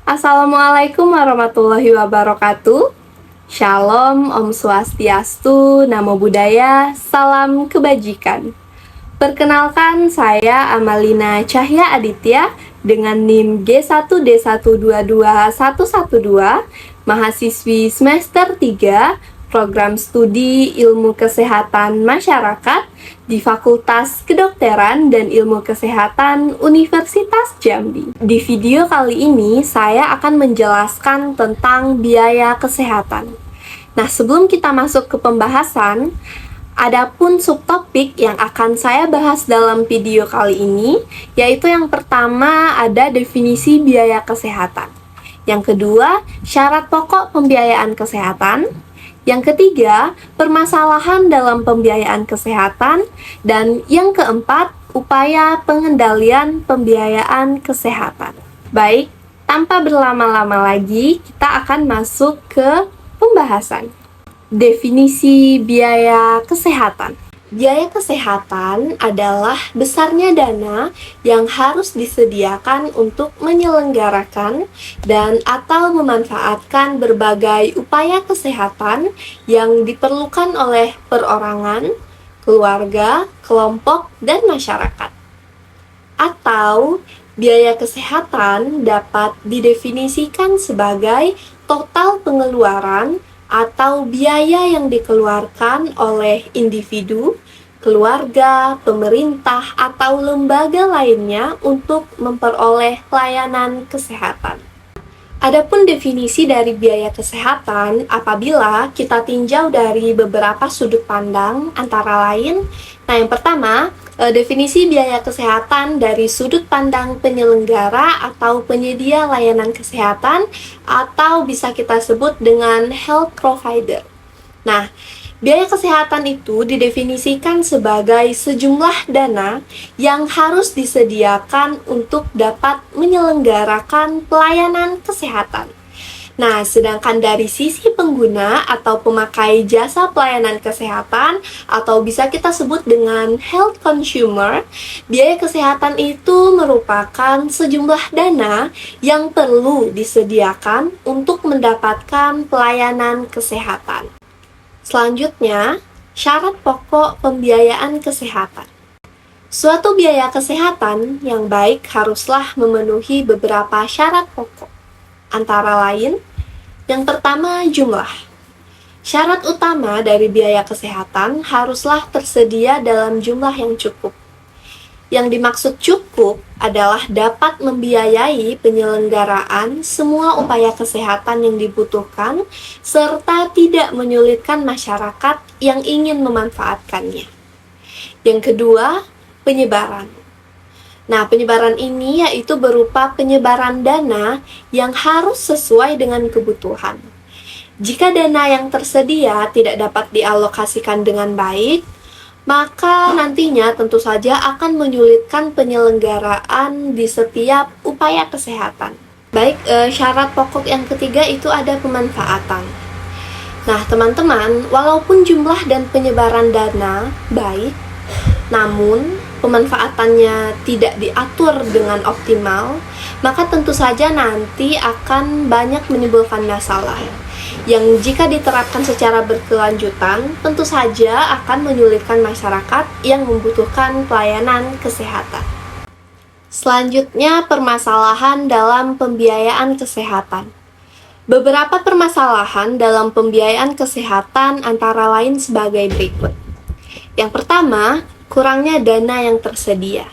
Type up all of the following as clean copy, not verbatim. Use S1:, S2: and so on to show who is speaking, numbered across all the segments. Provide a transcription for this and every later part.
S1: Assalamualaikum warahmatullahi wabarakatuh. Shalom, Om Swastiastu, Namo Buddhaya, salam kebajikan. Perkenalkan, saya Amalina Cahya Aditya dengan NIM G1D122112, mahasiswi semester 3, program studi Ilmu Kesehatan Masyarakat di Fakultas Kedokteran dan Ilmu Kesehatan Universitas Jambi. Di video kali ini, saya akan menjelaskan tentang biaya kesehatan. Nah, sebelum kita masuk ke pembahasan, adapun subtopik yang akan saya bahas dalam video kali ini, yaitu yang pertama ada definisi biaya kesehatan. Yang kedua, syarat pokok pembiayaan kesehatan. Yang ketiga, permasalahan dalam pembiayaan kesehatan. Dan yang keempat, upaya pengendalian pembiayaan kesehatan. Baik, tanpa berlama-lama lagi, kita akan masuk ke pembahasan. Definisi biaya kesehatan. Biaya kesehatan adalah besarnya dana yang harus disediakan untuk menyelenggarakan dan atau memanfaatkan berbagai upaya kesehatan yang diperlukan oleh perorangan, keluarga, kelompok, dan masyarakat. Atau biaya kesehatan dapat didefinisikan sebagai total pengeluaran atau biaya yang dikeluarkan oleh individu, keluarga, pemerintah, atau lembaga lainnya untuk memperoleh layanan kesehatan. Adapun definisi dari biaya kesehatan apabila kita tinjau dari beberapa sudut pandang antara lain. Nah, yang pertama, definisi biaya kesehatan dari sudut pandang penyelenggara atau penyedia layanan kesehatan atau bisa kita sebut dengan health provider. Nah, biaya kesehatan itu didefinisikan sebagai sejumlah dana yang harus disediakan untuk dapat menyelenggarakan pelayanan kesehatan. Nah, sedangkan dari sisi pengguna atau pemakai jasa pelayanan kesehatan atau bisa kita sebut dengan health consumer, biaya kesehatan itu merupakan sejumlah dana yang perlu disediakan untuk mendapatkan pelayanan kesehatan. Selanjutnya, syarat pokok pembiayaan kesehatan. Suatu biaya kesehatan yang baik haruslah memenuhi beberapa syarat pokok. Antara lain, yang pertama jumlah. Syarat utama dari biaya kesehatan haruslah tersedia dalam jumlah yang cukup. Yang dimaksud cukup adalah dapat membiayai penyelenggaraan semua upaya kesehatan yang dibutuhkan serta tidak menyulitkan masyarakat yang ingin memanfaatkannya. Yang kedua, penyebaran. Nah, penyebaran ini yaitu berupa penyebaran dana yang harus sesuai dengan kebutuhan. Jika dana yang tersedia tidak dapat dialokasikan dengan baik, maka nantinya tentu saja akan menyulitkan penyelenggaraan di setiap upaya kesehatan. Baik, syarat pokok yang ketiga itu ada pemanfaatan. Nah, teman-teman, walaupun jumlah dan penyebaran dana baik, namun pemanfaatannya tidak diatur dengan optimal, maka tentu saja nanti akan banyak menimbulkan masalah yang jika diterapkan secara berkelanjutan tentu saja akan menyulitkan masyarakat yang membutuhkan pelayanan kesehatan. Selanjutnya, permasalahan dalam pembiayaan kesehatan. Beberapa permasalahan dalam pembiayaan kesehatan antara lain sebagai berikut. Yang pertama, kurangnya dana yang tersedia.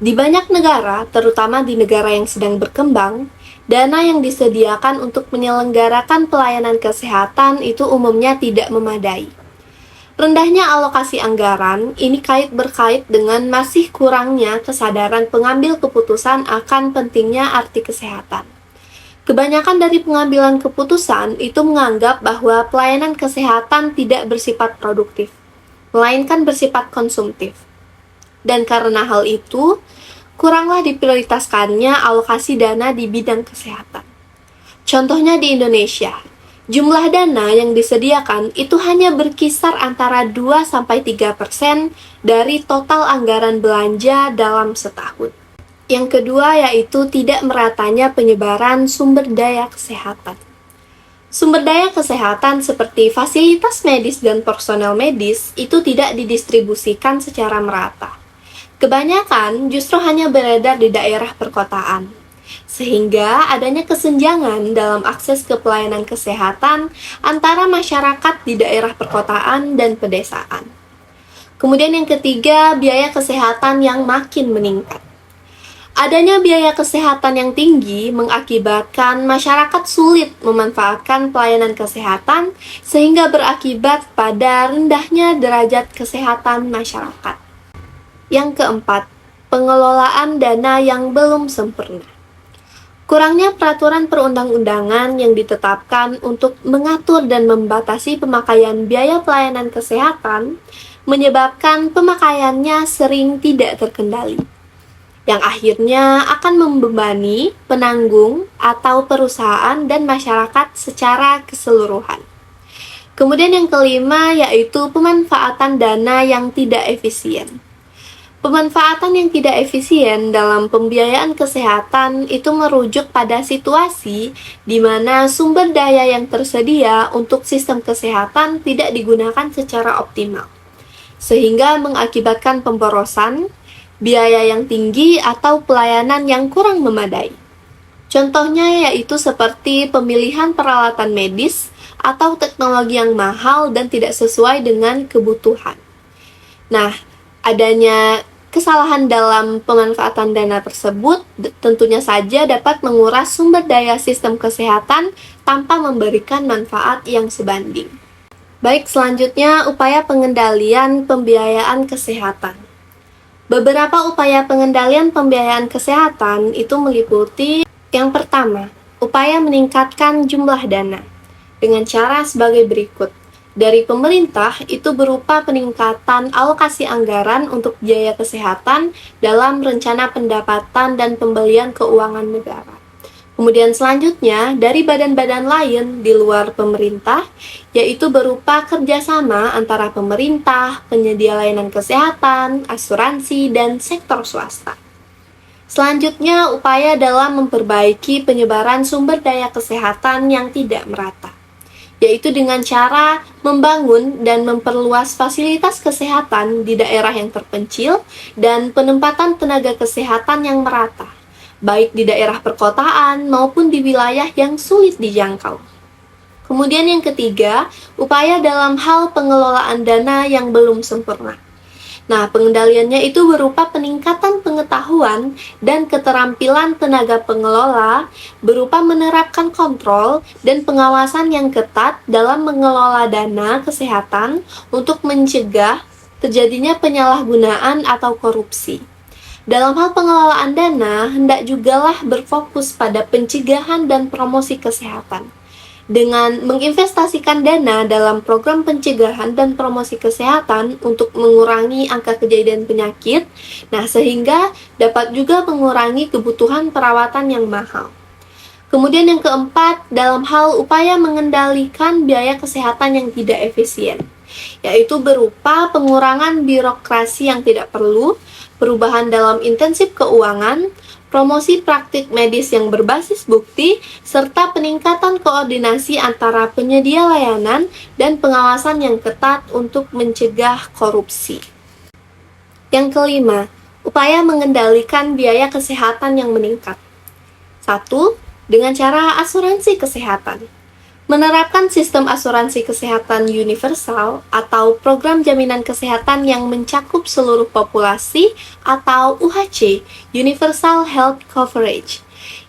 S1: Di banyak negara, terutama di negara yang sedang berkembang, dana yang disediakan untuk menyelenggarakan pelayanan kesehatan itu umumnya tidak memadai. Rendahnya alokasi anggaran ini berkait dengan masih kurangnya kesadaran pengambil keputusan akan pentingnya arti kesehatan. Kebanyakan dari pengambilan keputusan itu menganggap bahwa pelayanan kesehatan tidak bersifat produktif, melainkan bersifat konsumtif. Dan karena hal itu, kuranglah diprioritaskannya alokasi dana di bidang kesehatan. Contohnya di Indonesia, jumlah dana yang disediakan itu hanya berkisar antara 2-3% dari total anggaran belanja dalam setahun. Yang kedua yaitu tidak meratanya penyebaran sumber daya kesehatan. Sumber daya kesehatan seperti fasilitas medis dan personel medis itu tidak didistribusikan secara merata. Kebanyakan justru hanya beredar di daerah perkotaan, sehingga adanya kesenjangan dalam akses ke pelayanan kesehatan antara masyarakat di daerah perkotaan dan pedesaan. Kemudian yang ketiga, biaya kesehatan yang makin meningkat. Adanya biaya kesehatan yang tinggi mengakibatkan masyarakat sulit memanfaatkan pelayanan kesehatan sehingga berakibat pada rendahnya derajat kesehatan masyarakat. Yang keempat, pengelolaan dana yang belum sempurna. Kurangnya peraturan perundang-undangan yang ditetapkan untuk mengatur dan membatasi pemakaian biaya pelayanan kesehatan menyebabkan pemakaiannya sering tidak terkendali, yang akhirnya akan membebani penanggung atau perusahaan dan masyarakat secara keseluruhan. Kemudian yang kelima yaitu pemanfaatan dana yang tidak efisien. Pemanfaatan yang tidak efisien dalam pembiayaan kesehatan itu merujuk pada situasi di mana sumber daya yang tersedia untuk sistem kesehatan tidak digunakan secara optimal, sehingga mengakibatkan pemborosan, biaya yang tinggi, atau pelayanan yang kurang memadai. Contohnya yaitu seperti pemilihan peralatan medis atau teknologi yang mahal dan tidak sesuai dengan kebutuhan. Nah, adanya kesalahan dalam pemanfaatan dana tersebut tentunya saja dapat menguras sumber daya sistem kesehatan tanpa memberikan manfaat yang sebanding. Baik, selanjutnya upaya pengendalian pembiayaan kesehatan. Beberapa upaya pengendalian pembiayaan kesehatan itu meliputi yang pertama, upaya meningkatkan jumlah dana dengan cara sebagai berikut. Dari pemerintah itu berupa peningkatan alokasi anggaran untuk biaya kesehatan dalam rencana pendapatan dan pembelian keuangan negara. Kemudian selanjutnya, dari badan-badan lain di luar pemerintah, yaitu berupa kerjasama antara pemerintah, penyedia layanan kesehatan, asuransi, dan sektor swasta. Selanjutnya, upaya dalam memperbaiki penyebaran sumber daya kesehatan yang tidak merata, yaitu dengan cara membangun dan memperluas fasilitas kesehatan di daerah yang terpencil dan penempatan tenaga kesehatan yang merata, baik di daerah perkotaan maupun di wilayah yang sulit dijangkau. Kemudian yang ketiga, upaya dalam hal pengelolaan dana yang belum sempurna. Nah, pengendaliannya itu berupa peningkatan pengetahuan dan keterampilan tenaga pengelola berupa menerapkan kontrol dan pengawasan yang ketat dalam mengelola dana kesehatan untuk mencegah terjadinya penyalahgunaan atau korupsi. Dalam hal pengelolaan dana, hendak jugalah berfokus pada pencegahan dan promosi kesehatan. Dengan menginvestasikan dana dalam program pencegahan dan promosi kesehatan untuk mengurangi angka kejadian penyakit, nah sehingga dapat juga mengurangi kebutuhan perawatan yang mahal. Kemudian yang keempat, dalam hal upaya mengendalikan biaya kesehatan yang tidak efisien, yaitu berupa pengurangan birokrasi yang tidak perlu, perubahan dalam intensif keuangan, promosi praktik medis yang berbasis bukti, serta peningkatan koordinasi antara penyedia layanan dan pengawasan yang ketat untuk mencegah korupsi. Yang kelima, upaya mengendalikan biaya kesehatan yang meningkat. 1. Dengan cara asuransi kesehatan. Menerapkan sistem asuransi kesehatan universal atau program jaminan kesehatan yang mencakup seluruh populasi atau UHC, Universal Health Coverage.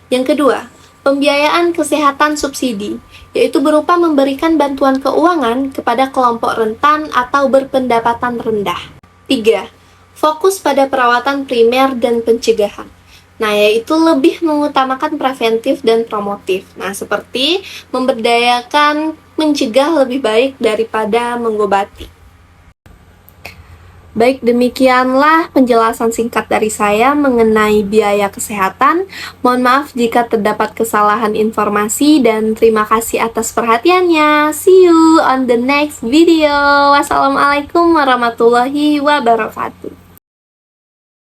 S1: Yang kedua, pembiayaan kesehatan subsidi, yaitu berupa memberikan bantuan keuangan kepada kelompok rentan atau berpendapatan rendah. 3. Fokus pada perawatan primer dan pencegahan. Nah, yaitu lebih mengutamakan preventif dan promotif. Nah, seperti memberdayakan mencegah lebih baik daripada mengobati. Baik, demikianlah penjelasan singkat dari saya mengenai biaya kesehatan. Mohon maaf jika terdapat kesalahan informasi dan terima kasih atas perhatiannya. See you on the next video. Wassalamualaikum warahmatullahi wabarakatuh.